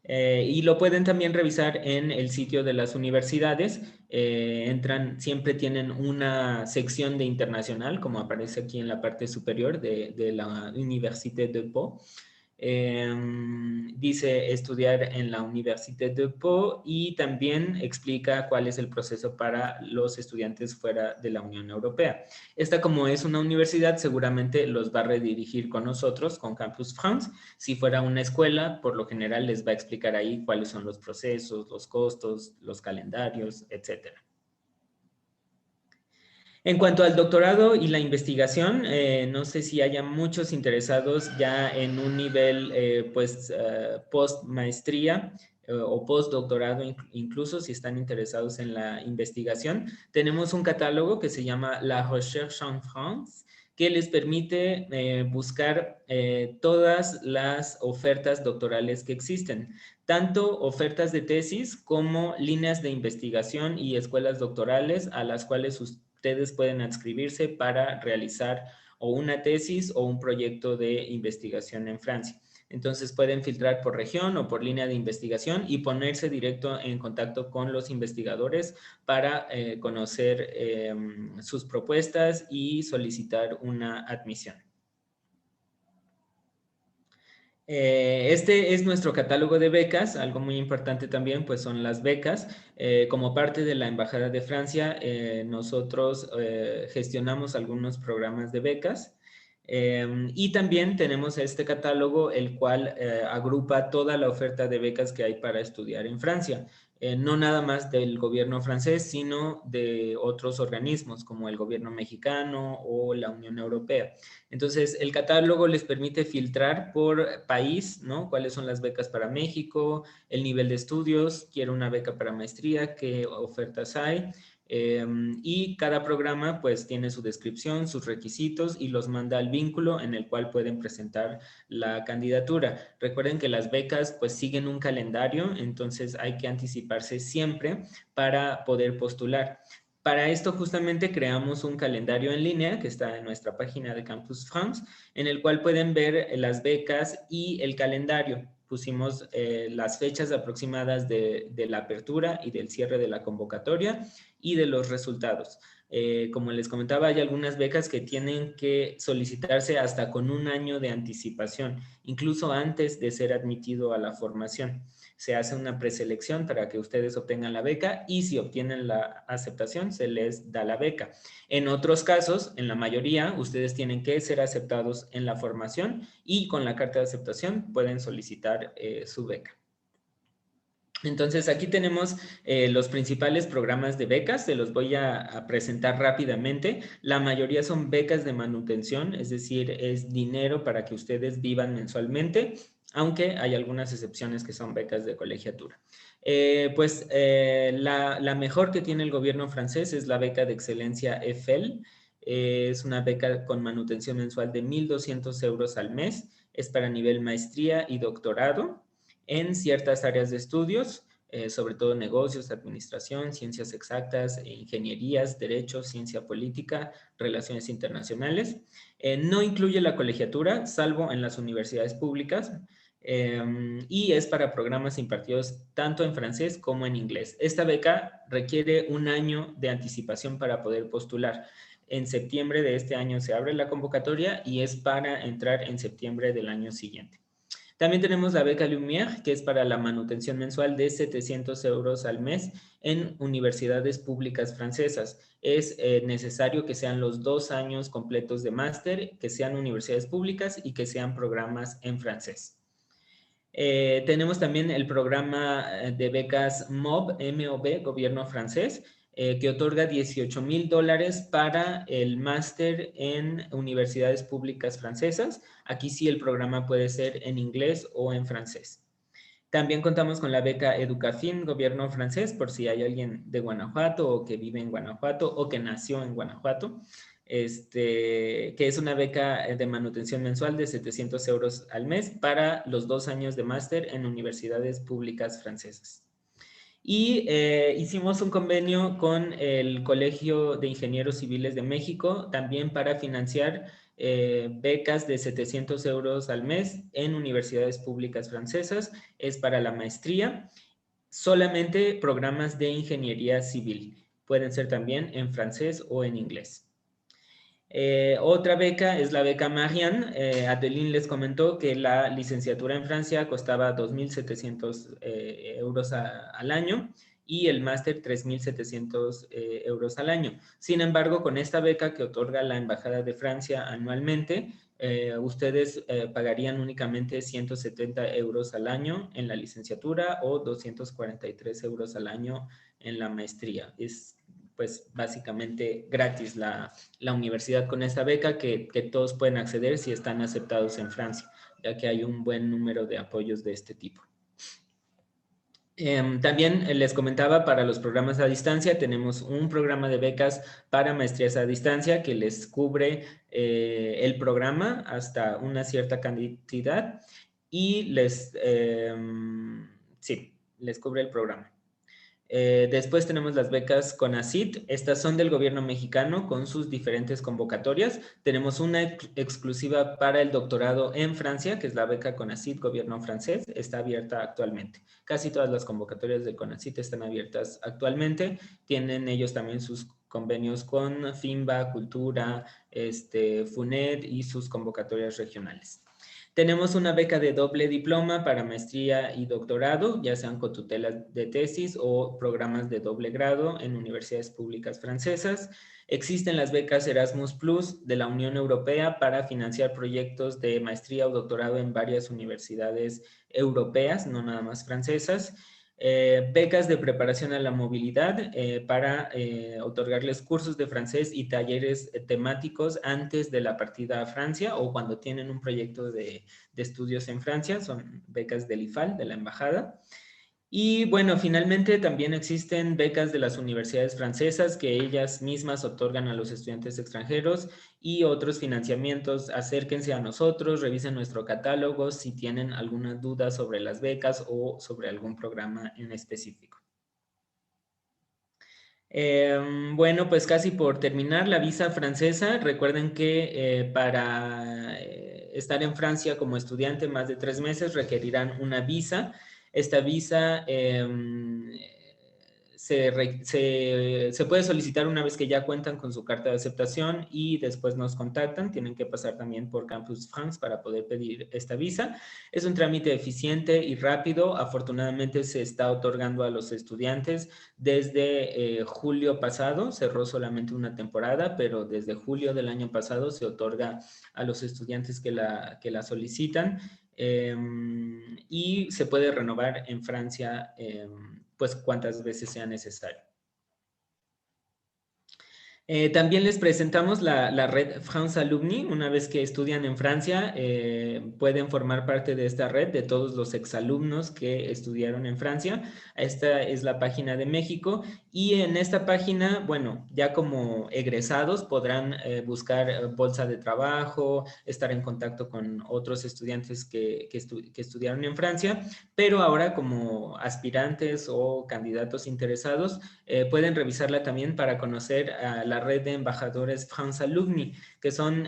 S3: Y lo pueden también revisar en el sitio de las universidades. Siempre tienen una sección de internacional, como aparece aquí en la parte superior de la Université de Pau. Dice estudiar en la Université de Pau y también explica cuál es el proceso para los estudiantes fuera de la Unión Europea. Esta, como es una universidad, seguramente los va a redirigir con nosotros, con Campus France. Si fuera una escuela, por lo general les va a explicar ahí cuáles son los procesos, los costos, los calendarios, etcétera. En cuanto al doctorado y la investigación, no sé si haya muchos interesados ya en un nivel post-maestría o postdoctorado, incluso si están interesados en la investigación. Tenemos un catálogo que se llama La Recherche en France, que les permite buscar todas las ofertas doctorales que existen, tanto ofertas de tesis como líneas de investigación y escuelas doctorales a las cuales ustedes pueden adscribirse para realizar o una tesis o un proyecto de investigación en Francia. Entonces pueden filtrar por región o por línea de investigación y ponerse directo en contacto con los investigadores para conocer sus propuestas y solicitar una admisión. Este es nuestro catálogo de becas. Algo muy importante también pues son las becas. Como parte de la Embajada de Francia, nosotros gestionamos algunos programas de becas. Y también tenemos este catálogo, el cual agrupa toda la oferta de becas que hay para estudiar en Francia. No nada más del gobierno francés, sino de otros organismos como el gobierno mexicano o la Unión Europea. Entonces, el catálogo les permite filtrar por país, ¿no? Cuáles son las becas para México, el nivel de estudios, quiero una beca para maestría, qué ofertas hay. Y cada programa pues tiene su descripción, sus requisitos y los manda al vínculo en el cual pueden presentar la candidatura. Recuerden que las becas pues siguen un calendario, entonces hay que anticiparse siempre para poder postular. Para esto justamente creamos un calendario en línea que está en nuestra página de Campus France, en el cual pueden ver las becas y el calendario. Pusimos las fechas aproximadas de la apertura y del cierre de la convocatoria y de los resultados. Como les comentaba, hay algunas becas que tienen que solicitarse hasta con un año de anticipación, incluso antes de ser admitido a la formación. Se hace una preselección para que ustedes obtengan la beca y si obtienen la aceptación se les da la beca. En otros casos, en la mayoría, ustedes tienen que ser aceptados en la formación y con la carta de aceptación pueden solicitar su beca. Entonces aquí tenemos los principales programas de becas, se los voy a presentar rápidamente. La mayoría son becas de manutención, es decir, es dinero para que ustedes vivan mensualmente, aunque hay algunas excepciones que son becas de colegiatura. La mejor que tiene el gobierno francés es la beca de excelencia EFEL. Es una beca con manutención mensual de 1,200 euros al mes, es para nivel maestría y doctorado. en ciertas áreas de estudios, sobre todo negocios, administración, ciencias exactas, ingenierías, derecho, ciencia política, relaciones internacionales. No incluye la colegiatura, salvo en las universidades públicas, y es para programas impartidos tanto en francés como en inglés. Esta beca requiere un año de anticipación para poder postular. En septiembre de este año se abre la convocatoria y es para entrar en septiembre del año siguiente. También tenemos la beca Lumière, que es para la manutención mensual de 700 euros al mes en universidades públicas francesas. Es necesario que sean los 2 años completos de máster, que sean universidades públicas y que sean programas en francés. Tenemos también el programa de becas MOB, MOB, Gobierno francés, que otorga $18,000 para el máster en universidades públicas francesas. Aquí sí el programa puede ser en inglés o en francés. También contamos con la beca Educafin, Gobierno francés, por si hay alguien de Guanajuato o que vive en Guanajuato o que nació en Guanajuato. Que es una beca de manutención mensual de 700 euros al mes para los 2 años de máster en universidades públicas francesas. Y hicimos un convenio con el Colegio de Ingenieros Civiles de México también para financiar becas de 700 euros al mes en universidades públicas francesas. Es para la maestría, solamente programas de ingeniería civil. Pueden ser también en francés o en inglés. Otra beca es la beca Marianne. Adeline les comentó que la licenciatura en Francia costaba 2.700 euros al año y el máster 3.700 euros al año. Sin embargo, con esta beca que otorga la Embajada de Francia anualmente, ustedes pagarían únicamente 170 euros al año en la licenciatura o 243 euros al año en la maestría. Es pues básicamente gratis la universidad con esta beca que todos pueden acceder si están aceptados en Francia, ya que hay un buen número de apoyos de este tipo. También les comentaba, para los programas a distancia, tenemos un programa de becas para maestrías a distancia que les cubre el programa hasta una cierta cantidad y les cubre el programa. Después tenemos las becas CONACYT. Estas son del gobierno mexicano con sus diferentes convocatorias. Tenemos una exclusiva para el doctorado en Francia, que es la beca CONACYT Gobierno francés. Está abierta actualmente. Casi todas las convocatorias de CONACYT están abiertas actualmente. Tienen ellos también sus convenios con FIMBA, Cultura, FUNED y sus convocatorias regionales. Tenemos una beca de doble diploma para maestría y doctorado, ya sean con tutelas de tesis o programas de doble grado en universidades públicas francesas. Existen las becas Erasmus Plus de la Unión Europea para financiar proyectos de maestría o doctorado en varias universidades europeas, no nada más francesas. Becas de preparación a la movilidad para otorgarles cursos de francés y talleres temáticos antes de la partida a Francia o cuando tienen un proyecto de estudios en Francia. Son becas del IFAL, de la embajada. Y bueno, finalmente también existen becas de las universidades francesas que ellas mismas otorgan a los estudiantes extranjeros y otros financiamientos. Acérquense a nosotros, revisen nuestro catálogo si tienen alguna duda sobre las becas o sobre algún programa en específico. Bueno, pues casi por terminar, la visa francesa. Recuerden que para estar en Francia como estudiante más de 3 meses requerirán una visa. Esta visa se puede solicitar una vez que ya cuentan con su carta de aceptación y después nos contactan. Tienen que pasar también por Campus France para poder pedir esta visa. Es un trámite eficiente y rápido. Afortunadamente se está otorgando a los estudiantes desde julio pasado. Cerró solamente una temporada, pero desde julio del año pasado se otorga a los estudiantes que la solicitan. Y se puede renovar en Francia pues cuantas veces sea necesario. También les presentamos la red France Alumni. Una vez que estudian en Francia, pueden formar parte de esta red de todos los exalumnos que estudiaron en Francia. Esta es la página de México y en esta página, bueno, ya como egresados podrán buscar bolsa de trabajo, estar en contacto con otros estudiantes que estudiaron en Francia, pero ahora como aspirantes o candidatos interesados, pueden revisarla también para conocer a la red de embajadores France Alumni, que son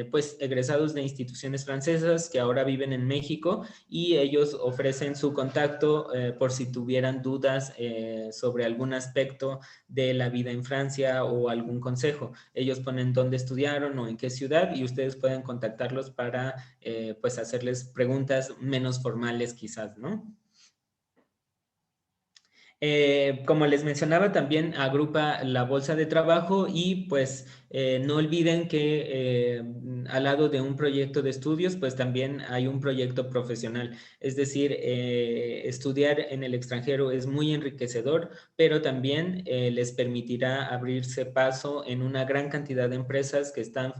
S3: pues egresados de instituciones francesas que ahora viven en México y ellos ofrecen su contacto por si tuvieran dudas sobre algún aspecto de la vida en Francia o algún consejo. Ellos ponen dónde estudiaron o en qué ciudad y ustedes pueden contactarlos para pues hacerles preguntas menos formales quizás, ¿no? Como les mencionaba, también agrupa la bolsa de trabajo y pues no olviden que al lado de un proyecto de estudios, pues también hay un proyecto profesional. Es decir, estudiar en el extranjero es muy enriquecedor, pero también les permitirá abrirse paso en una gran cantidad de empresas que están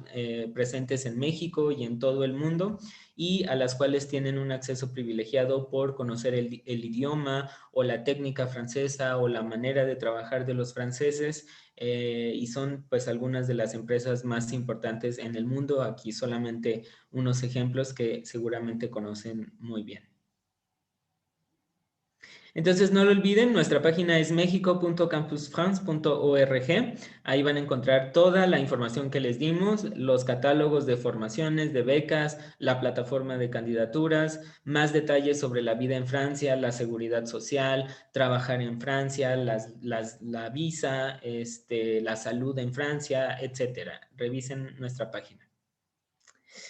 S3: presentes en México y en todo el mundo y a las cuales tienen un acceso privilegiado por conocer el idioma o la técnica francesa o la manera de trabajar de los franceses y son pues algunas de las empresas más importantes en el mundo. Aquí solamente unos ejemplos que seguramente conocen muy bien. Entonces no lo olviden, nuestra página es mexico.campusfrance.org. Ahí van a encontrar toda la información que les dimos, los catálogos de formaciones, de becas, la plataforma de candidaturas, más detalles sobre la vida en Francia, la seguridad social, trabajar en Francia, la visa, la salud en Francia, etcétera. Revisen nuestra página.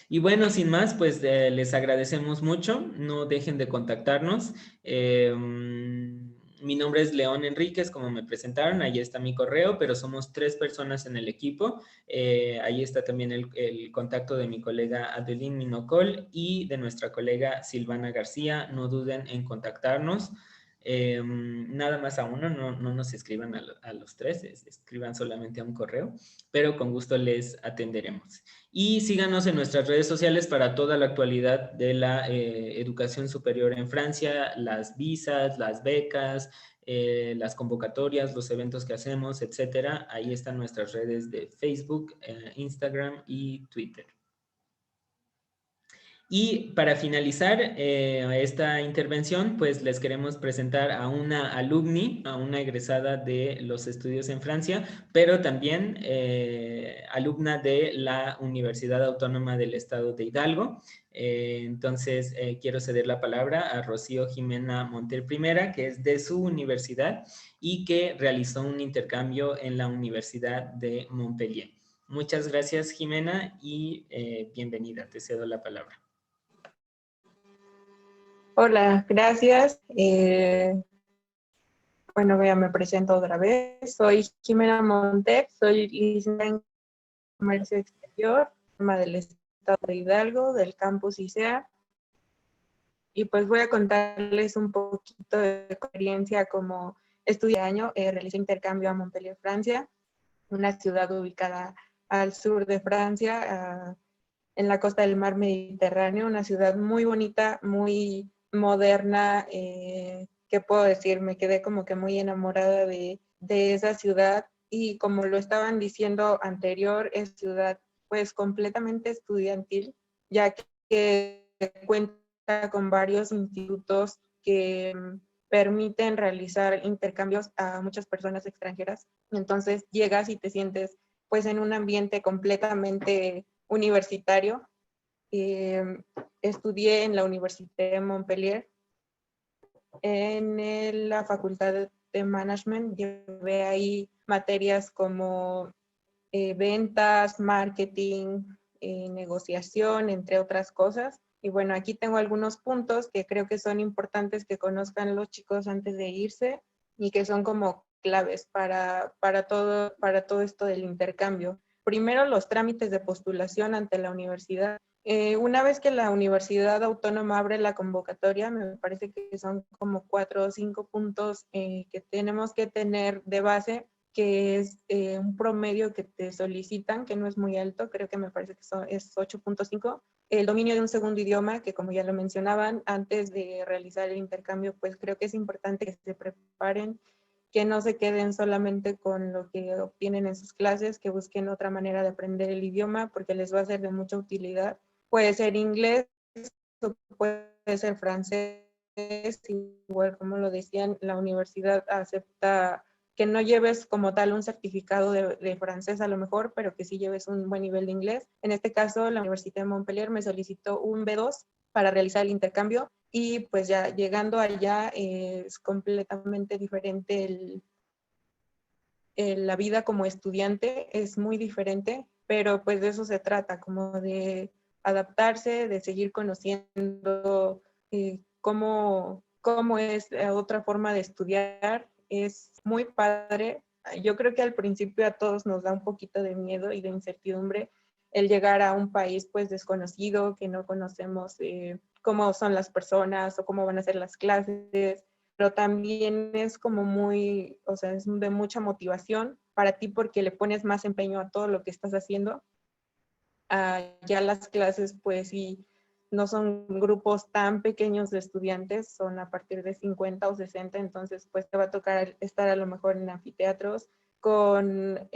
S3: Y bueno, sin más, pues les agradecemos mucho. No dejen de contactarnos. Mi nombre es León Enríquez, como me presentaron. Ahí está mi correo, pero somos 3 personas en el equipo. Ahí está también el contacto de mi colega Adeline Minocol y de nuestra colega Silvana García. No duden en contactarnos. Nada más a uno, no nos escriban a los 3, escriban solamente a un correo, pero con gusto les atenderemos. Y síganos en nuestras redes sociales para toda la actualidad de la educación superior en Francia, las visas, las becas, las convocatorias, los eventos que hacemos, etcétera. Ahí están nuestras redes de Facebook, Instagram y Twitter. Y para finalizar esta intervención, pues les queremos presentar a una alumni, a una egresada de los estudios en Francia, pero también alumna de la Universidad Autónoma del Estado de Hidalgo. Entonces, quiero ceder la palabra a Rocío Jimena Monter Primera, que es de su universidad y que realizó un intercambio en la Universidad de Montpellier. Muchas gracias, Jimena, y bienvenida. Te cedo la palabra.
S4: Hola, gracias. Bueno, ya me presento otra vez. Soy Jimena Monter, soy licenciada en Comercio Exterior, del Estado de Hidalgo, del campus ICEA. Y pues voy a contarles un poquito de experiencia como estudiante de año. Realicé intercambio a Montpellier, Francia, una ciudad ubicada al sur de Francia, en la costa del mar Mediterráneo, una ciudad muy bonita, muy moderna, ¿qué puedo decir? Me quedé como que muy enamorada de esa ciudad y como lo estaban diciendo anterior, es ciudad pues completamente estudiantil, ya que cuenta con varios institutos que permiten realizar intercambios a muchas personas extranjeras. Entonces llegas y te sientes pues en un ambiente completamente universitario. Estudié en la Universidad de Montpellier, en la Facultad de Management. Llevé ahí materias como ventas, marketing, negociación, entre otras cosas. Y bueno, aquí tengo algunos puntos que creo que son importantes que conozcan los chicos antes de irse y que son como claves para todo esto del intercambio. Primero, los trámites de postulación ante la universidad. Una vez que la Universidad Autónoma abre la convocatoria, me parece que son como 4 o 5 puntos que tenemos que tener de base que es un promedio que te solicitan, que no es muy alto, creo que me parece que es 8.5. El dominio de un segundo idioma, que como ya lo mencionaban, antes de realizar el intercambio, pues creo que es importante que se preparen, que no se queden solamente con lo que obtienen en sus clases, que busquen otra manera de aprender el idioma, porque les va a ser de mucha utilidad. Puede ser inglés, o puede ser francés, igual como lo decían, la universidad acepta que no lleves como tal un certificado de francés a lo mejor, pero que sí lleves un buen nivel de inglés. En este caso, la Universidad de Montpellier me solicitó un B2 para realizar el intercambio y pues ya llegando allá es completamente diferente la vida como estudiante, es muy diferente, pero pues de eso se trata, como de adaptarse, de seguir conociendo cómo es otra forma de estudiar. Es muy padre. Yo creo que al principio a todos nos da un poquito de miedo y de incertidumbre el llegar a un país pues desconocido, que no conocemos cómo son las personas o cómo van a ser las clases, pero también es como muy, o sea, es de mucha motivación para ti porque le pones más empeño a todo lo que estás haciendo. Ya las clases pues sí, no son grupos tan pequeños de estudiantes, son a partir de 50 o 60, entonces pues te va a tocar estar a lo mejor en anfiteatros con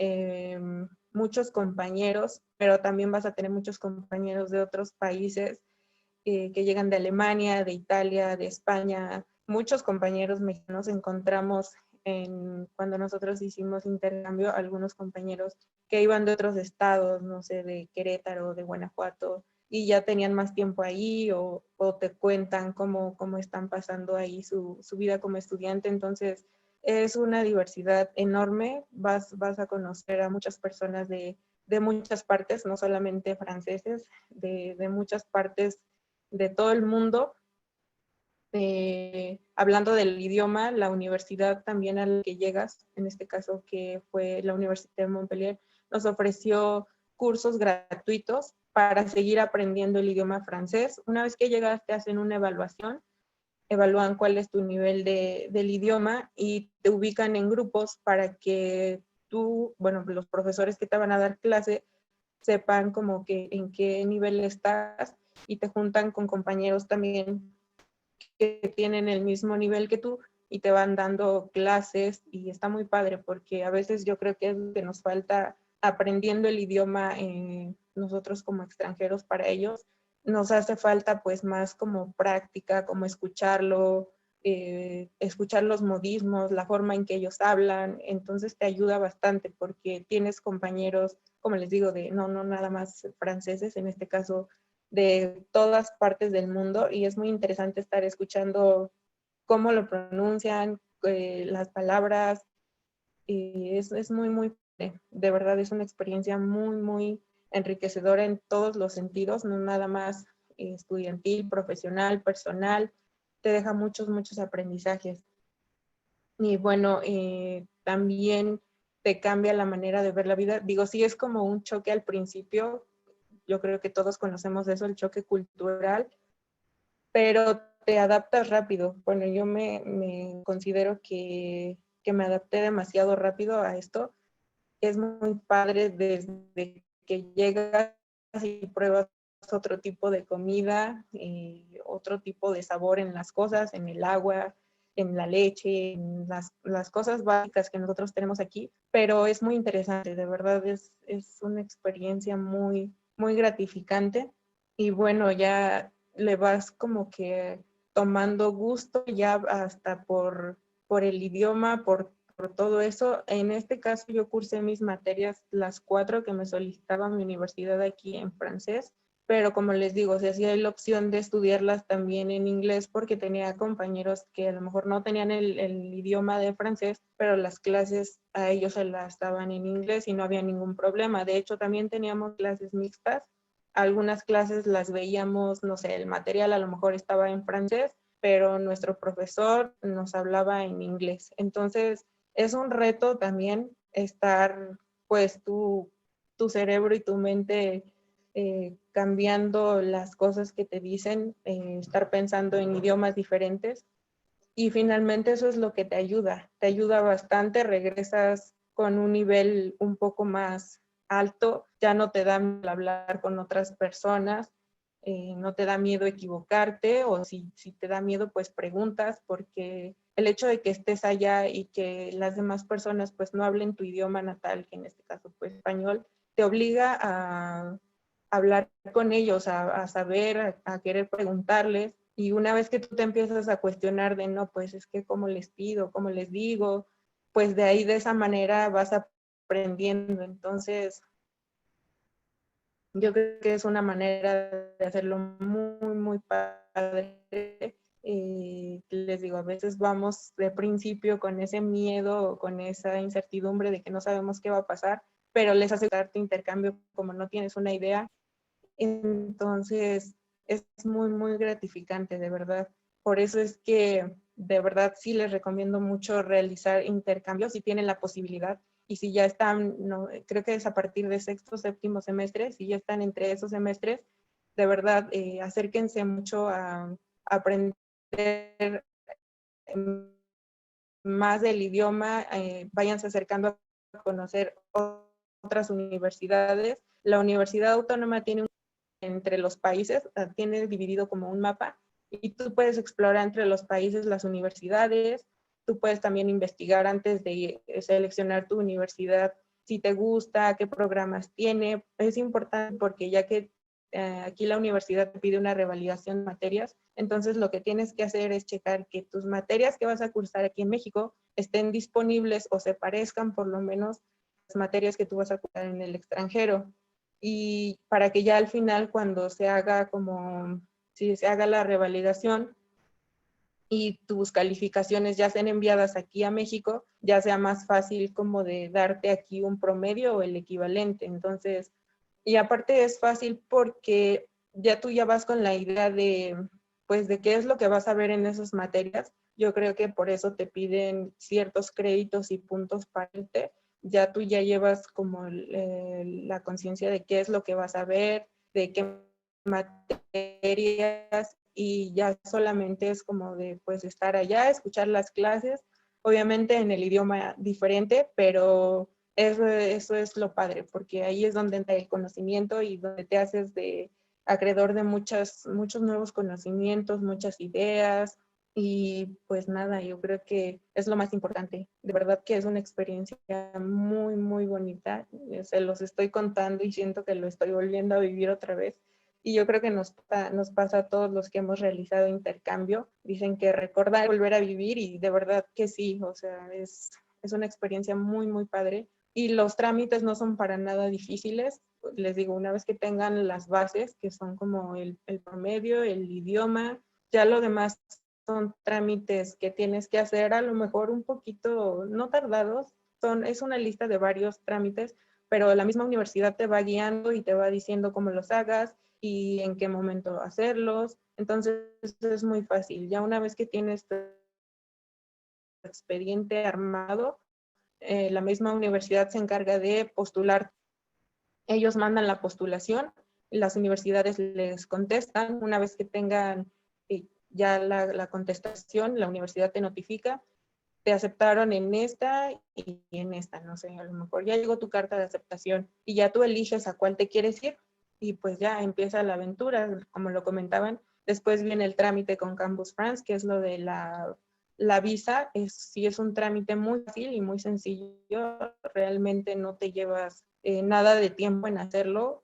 S4: muchos compañeros, pero también vas a tener muchos compañeros de otros países que llegan de Alemania, de Italia, de España. Muchos compañeros mexicanos encontramos cuando nosotros hicimos intercambio, algunos compañeros que iban de otros estados, no sé, de Querétaro, de Guanajuato, y ya tenían más tiempo ahí o te cuentan cómo están pasando ahí su vida como estudiante. Entonces, es una diversidad enorme. Vas a conocer a muchas personas de muchas partes, no solamente franceses, de muchas partes de todo el mundo. Hablando del idioma, la universidad también a la que llegas, en este caso que fue la Universidad de Montpellier, nos ofreció cursos gratuitos para seguir aprendiendo el idioma francés. Una vez que llegas te hacen una evaluación, evalúan cuál es tu nivel del idioma y te ubican en grupos para que tú, bueno, los profesores que te van a dar clase sepan como que en qué nivel estás y te juntan con compañeros también que tienen el mismo nivel que tú y te van dando clases y está muy padre porque a veces yo creo que es lo que nos falta aprendiendo el idioma nosotros como extranjeros para ellos. Nos hace falta pues más como práctica, como escucharlo, escuchar los modismos, la forma en que ellos hablan, entonces te ayuda bastante porque tienes compañeros, como les digo, no nada más franceses, en este caso de todas partes del mundo y es muy interesante estar escuchando cómo lo pronuncian, las palabras, y es muy, de verdad es una experiencia muy enriquecedora en todos los sentidos, no nada más estudiantil, profesional, personal, te deja muchos aprendizajes. Y bueno, también te cambia la manera de ver la vida. Digo, sí es como un choque al principio, yo creo que todos conocemos eso, el choque cultural, pero te adaptas rápido. Bueno, yo me considero que me adapté demasiado rápido a esto. Es muy padre desde que llegas y pruebas otro tipo de comida, otro tipo de sabor en las cosas, en el agua, en la leche, en las cosas básicas que nosotros tenemos aquí, pero es muy interesante, de verdad es una experiencia muy gratificante y bueno, ya le vas como que tomando gusto ya hasta por el idioma, por todo eso. En este caso yo cursé mis materias, las 4 que me solicitaba mi universidad aquí en francés, pero como les digo, se hacía la opción de estudiarlas también en inglés porque tenía compañeros que a lo mejor no tenían el idioma de francés, pero las clases a ellos se las daban en inglés y no había ningún problema. De hecho, también teníamos clases mixtas. Algunas clases las veíamos, no sé, el material a lo mejor estaba en francés, pero nuestro profesor nos hablaba en inglés. Entonces, es un reto también estar, pues, tu cerebro y tu mente cambiando las cosas que te dicen, estar pensando en idiomas diferentes. Y finalmente eso es lo que te ayuda bastante, regresas con un nivel un poco más alto, ya no te da miedo hablar con otras personas, no te da miedo equivocarte, o si te da miedo, pues preguntas, porque el hecho de que estés allá y que las demás personas pues no hablen tu idioma natal, que en este caso pues español, te obliga a hablar con ellos, a saber, a querer preguntarles. Y una vez que tú te empiezas a cuestionar de no, pues es que cómo les pido, cómo les digo, pues de ahí de esa manera vas aprendiendo. Entonces, yo creo que es una manera de hacerlo muy, muy padre. Les digo, a veces vamos de principio con ese miedo o con esa incertidumbre de que no sabemos qué va a pasar, pero les hace darte intercambio como no tienes una idea. Entonces, es muy, muy gratificante, de verdad. Por eso es que, de verdad, sí les recomiendo mucho realizar intercambios si tienen la posibilidad. Y si ya están, no, creo que es a partir de sexto, séptimo semestre, si ya están entre esos semestres, de verdad, acérquense mucho a aprender más del idioma, váyanse acercando a conocer otras universidades. La Universidad Autónoma tiene entre los países, tiene dividido como un mapa y tú puedes explorar entre los países las universidades, tú puedes también investigar antes de seleccionar tu universidad, si te gusta, qué programas tiene. Es importante porque ya que aquí la universidad te pide una revalidación de materias, entonces lo que tienes que hacer es checar que tus materias que vas a cursar aquí en México estén disponibles o se parezcan por lo menos las materias que tú vas a cursar en el extranjero. Y para que ya al final cuando se haga como, si se haga la revalidación y tus calificaciones ya sean enviadas aquí a México, ya sea más fácil como de darte aquí un promedio o el equivalente. Entonces, y aparte es fácil porque ya tú ya vas con la idea de, pues, de qué es lo que vas a ver en esas materias. Yo creo que por eso te piden ciertos créditos y puntos para irte. Ya tú ya llevas como la conciencia de qué es lo que vas a ver, de qué materias, y ya solamente es como de pues estar allá, escuchar las clases, obviamente en el idioma diferente, pero eso es lo padre, porque ahí es donde entra el conocimiento y donde te haces de acreedor de muchos nuevos conocimientos, muchas ideas. Y pues nada, yo creo que es lo más importante. De verdad que es una experiencia muy, muy bonita. Se los estoy contando y siento que lo estoy volviendo a vivir otra vez. Y yo creo que nos pasa a todos los que hemos realizado intercambio. Dicen que recordar, volver a vivir, y de verdad que sí, o sea, es una experiencia muy, muy padre. Y los trámites no son para nada difíciles. Les digo, una vez que tengan las bases, que son como el promedio, el idioma, ya lo demás son trámites que tienes que hacer a lo mejor un poquito, no tardados, es una lista de varios trámites, pero la misma universidad te va guiando y te va diciendo cómo los hagas y en qué momento hacerlos. Entonces es muy fácil. Ya una vez que tienes tu expediente armado, la misma universidad se encarga de postular. Ellos mandan la postulación, las universidades les contestan. Una vez que tengan ya la contestación, la universidad te notifica, te aceptaron en esta y en esta, no sé, a lo mejor ya llegó tu carta de aceptación y ya tú eliges a cuál te quieres ir y pues ya empieza la aventura, como lo comentaban. Después viene el trámite con Campus France, que es lo de la visa. Sí es un trámite muy fácil y muy sencillo, realmente no te llevas nada de tiempo en hacerlo.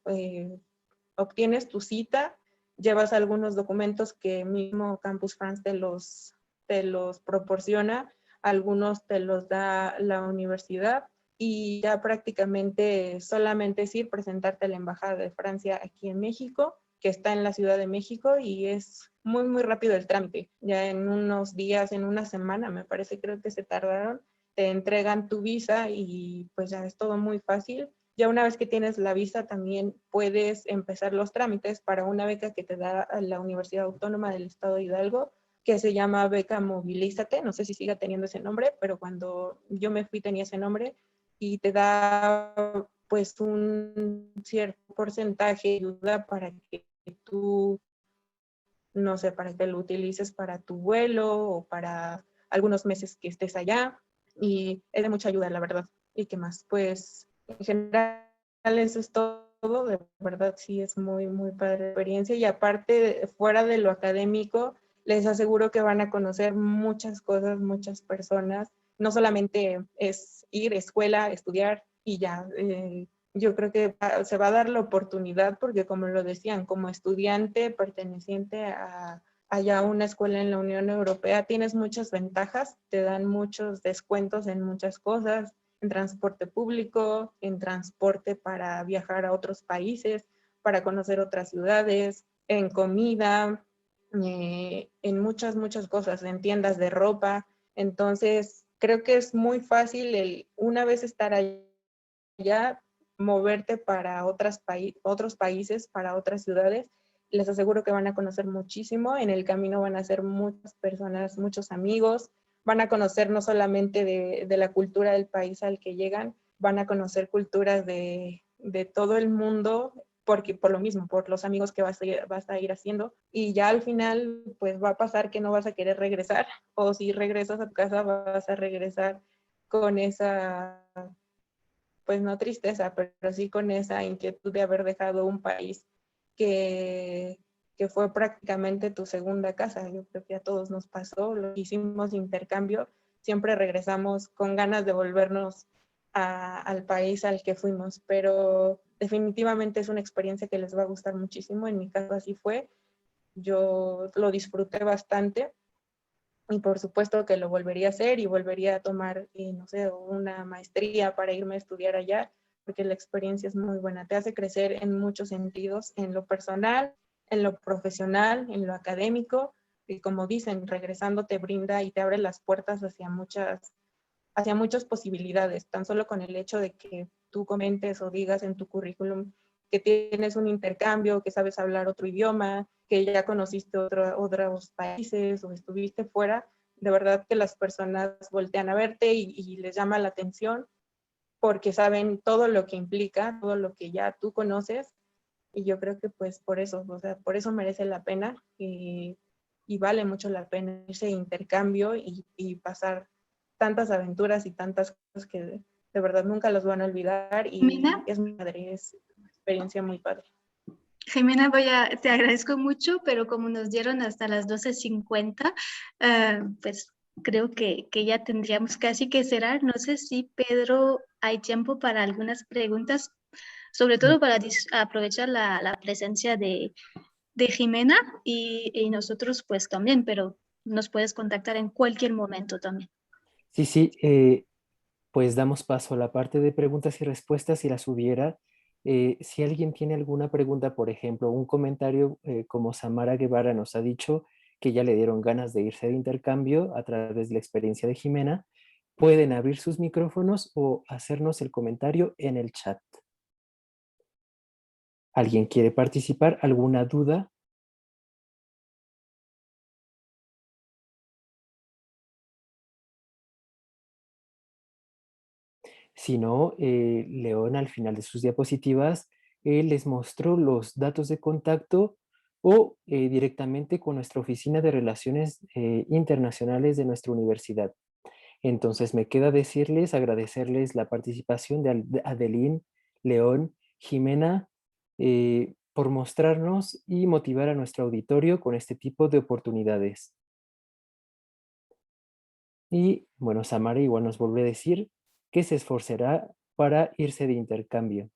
S4: Obtienes tu cita, llevas algunos documentos que mismo Campus France te los proporciona, algunos te los da la universidad, y ya prácticamente solamente es ir, presentarte a la Embajada de Francia aquí en México, que está en la Ciudad de México, y es muy, muy rápido el trámite. Ya en unos días, en una semana, me parece, creo que se tardaron, te entregan tu visa y pues ya es todo muy fácil. Ya una vez que tienes la visa, también puedes empezar los trámites para una beca que te da la Universidad Autónoma del Estado de Hidalgo, que se llama Beca Movilízate. No sé si siga teniendo ese nombre, pero cuando yo me fui tenía ese nombre, y te da pues un cierto porcentaje de ayuda para que tú, no sé, para que lo utilices para tu vuelo o para algunos meses que estés allá, y es de mucha ayuda, la verdad. ¿Y qué más? Pues en general eso es todo. De verdad sí es muy, muy padre la experiencia. Y aparte, fuera de lo académico, les aseguro que van a conocer muchas cosas, muchas personas. No solamente es ir a escuela, estudiar y ya. Yo creo que se va a dar la oportunidad porque, como lo decían, como estudiante perteneciente a allá una escuela en la Unión Europea, tienes muchas ventajas, te dan muchos descuentos en muchas cosas, en transporte público, en transporte para viajar a otros países, para conocer otras ciudades, en comida, en muchas, muchas cosas, en tiendas de ropa. Entonces, creo que es muy fácil una vez estar allá, moverte para otros países, para otras ciudades. Les aseguro que van a conocer muchísimo. En el camino van a ser muchas personas, muchos amigos. Van a conocer no solamente de la cultura del país al que llegan, van a conocer culturas de todo el mundo, porque por lo mismo, por los amigos que vas a ir haciendo. Y ya al final, pues va a pasar que no vas a querer regresar, o si regresas a tu casa, vas a regresar con esa, pues no tristeza, pero sí con esa inquietud de haber dejado un país que, que fue prácticamente tu segunda casa. Yo creo que a todos nos pasó, lo hicimos intercambio, siempre regresamos con ganas de volvernos al país al que fuimos, pero definitivamente es una experiencia que les va a gustar muchísimo. En mi caso así fue, yo lo disfruté bastante. Y por supuesto que lo volvería a hacer y volvería a tomar, no sé, una maestría para irme a estudiar allá, porque la experiencia es muy buena. Te hace crecer en muchos sentidos, en lo personal, en lo profesional, en lo académico. Y como dicen, regresando te brinda y te abre las puertas hacia muchas posibilidades, tan solo con el hecho de que tú comentes o digas en tu currículum que tienes un intercambio, que sabes hablar otro idioma, que ya conociste otros países o estuviste fuera, de verdad que las personas voltean a verte y les llama la atención porque saben todo lo que implica, todo lo que ya tú conoces, y yo creo que pues por eso, o sea, por eso merece la pena y vale mucho la pena ese intercambio y pasar tantas aventuras y tantas cosas que de verdad nunca los van a olvidar y
S2: Jimena,
S4: es madre, es una experiencia muy padre.
S2: Jimena, te agradezco mucho, pero como nos dieron hasta las 12:50, pues creo que ya tendríamos casi que cerrar. No sé si, Pedro, hay tiempo para algunas preguntas, sobre todo para aprovechar la presencia de Jimena y nosotros pues también, pero nos puedes contactar en cualquier momento también.
S1: Sí, sí, pues damos paso a la parte de preguntas y respuestas si las hubiera. Si alguien tiene alguna pregunta, por ejemplo, un comentario como Samara Guevara nos ha dicho que ya le dieron ganas de irse de intercambio a través de la experiencia de Jimena, pueden abrir sus micrófonos o hacernos el comentario en el chat. ¿Alguien quiere participar? ¿Alguna duda? Si no, León al final de sus diapositivas les mostró los datos de contacto o directamente con nuestra oficina de relaciones internacionales de nuestra universidad. Entonces me queda decirles, agradecerles la participación de Adeline, León, Jimena, por mostrarnos y motivar a nuestro auditorio con este tipo de oportunidades. Y bueno, Samara igual nos vuelve a decir que se esforzará para irse de intercambio.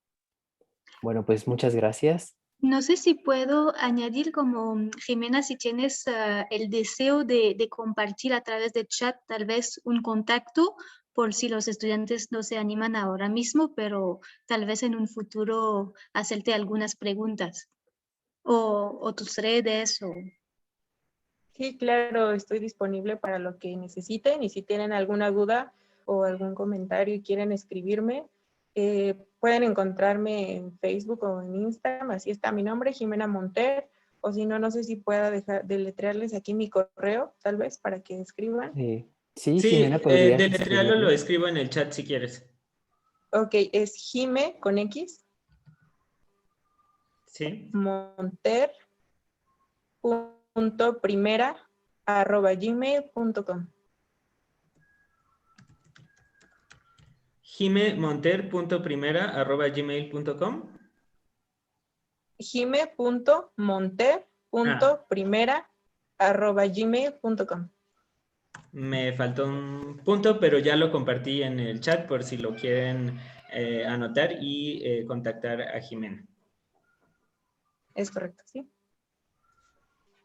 S1: Bueno, pues muchas gracias.
S2: No sé si puedo añadir como, Jimena, si tienes el deseo de compartir a través de chat tal vez un contacto por si los estudiantes no se animan ahora mismo, pero tal vez en un futuro hacerte algunas preguntas o tus redes o...
S4: Sí, claro, estoy disponible para lo que necesiten y si tienen alguna duda o algún comentario y quieren escribirme, pueden encontrarme en Facebook o en Instagram, así está mi nombre, Jimena Monter, o si no, no sé si pueda deletrearles aquí mi correo, tal vez, para que escriban.
S1: Sí, Jimena,
S3: Sí,
S1: ¿podrías
S3: deletréalo, lo
S1: escribirlo?
S3: escribo en el chat si quieres.
S4: Ok, es Jime con X,
S3: Sí.
S4: Monter, @gmail.com.
S3: jimemonter.primera@gmail.com.
S4: jime.monter.primera@gmail.com.
S3: Me faltó un punto, pero ya lo compartí en el chat por si lo quieren anotar y contactar a Jimena.
S4: Es correcto, sí.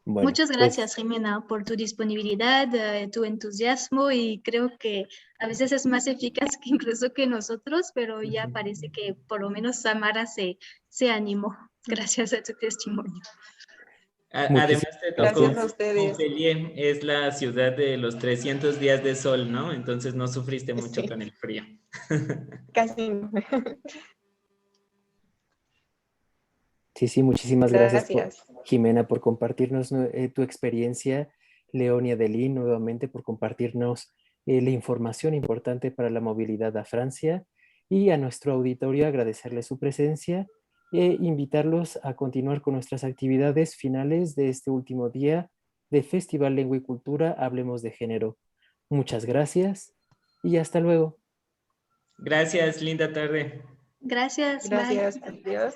S1: Bueno,
S2: Muchas
S1: pues,
S2: gracias, Jimena, por tu disponibilidad, tu entusiasmo, y creo que a veces es más eficaz que incluso que nosotros, pero ya parece que por lo menos Samara se animó gracias a tu testimonio.
S3: Además te tocó
S4: Gracias a ustedes.
S3: Montpellier, es la ciudad de los 300 días de sol, ¿no? Entonces no sufriste mucho
S4: Sí.
S3: con el frío.
S4: Casi no.
S1: sí, muchísimas gracias,
S4: Gracias.
S1: Jimena, por compartirnos tu experiencia, León y Adeline, nuevamente por compartirnos la información importante para la movilidad a Francia, y a nuestro auditorio agradecerle su presencia e invitarlos a continuar con nuestras actividades finales de este último día de Festival Lengua y Cultura Hablemos de Género. Muchas gracias y hasta luego.
S3: Gracias, linda tarde.
S2: Gracias, bye.
S4: Gracias. Adiós.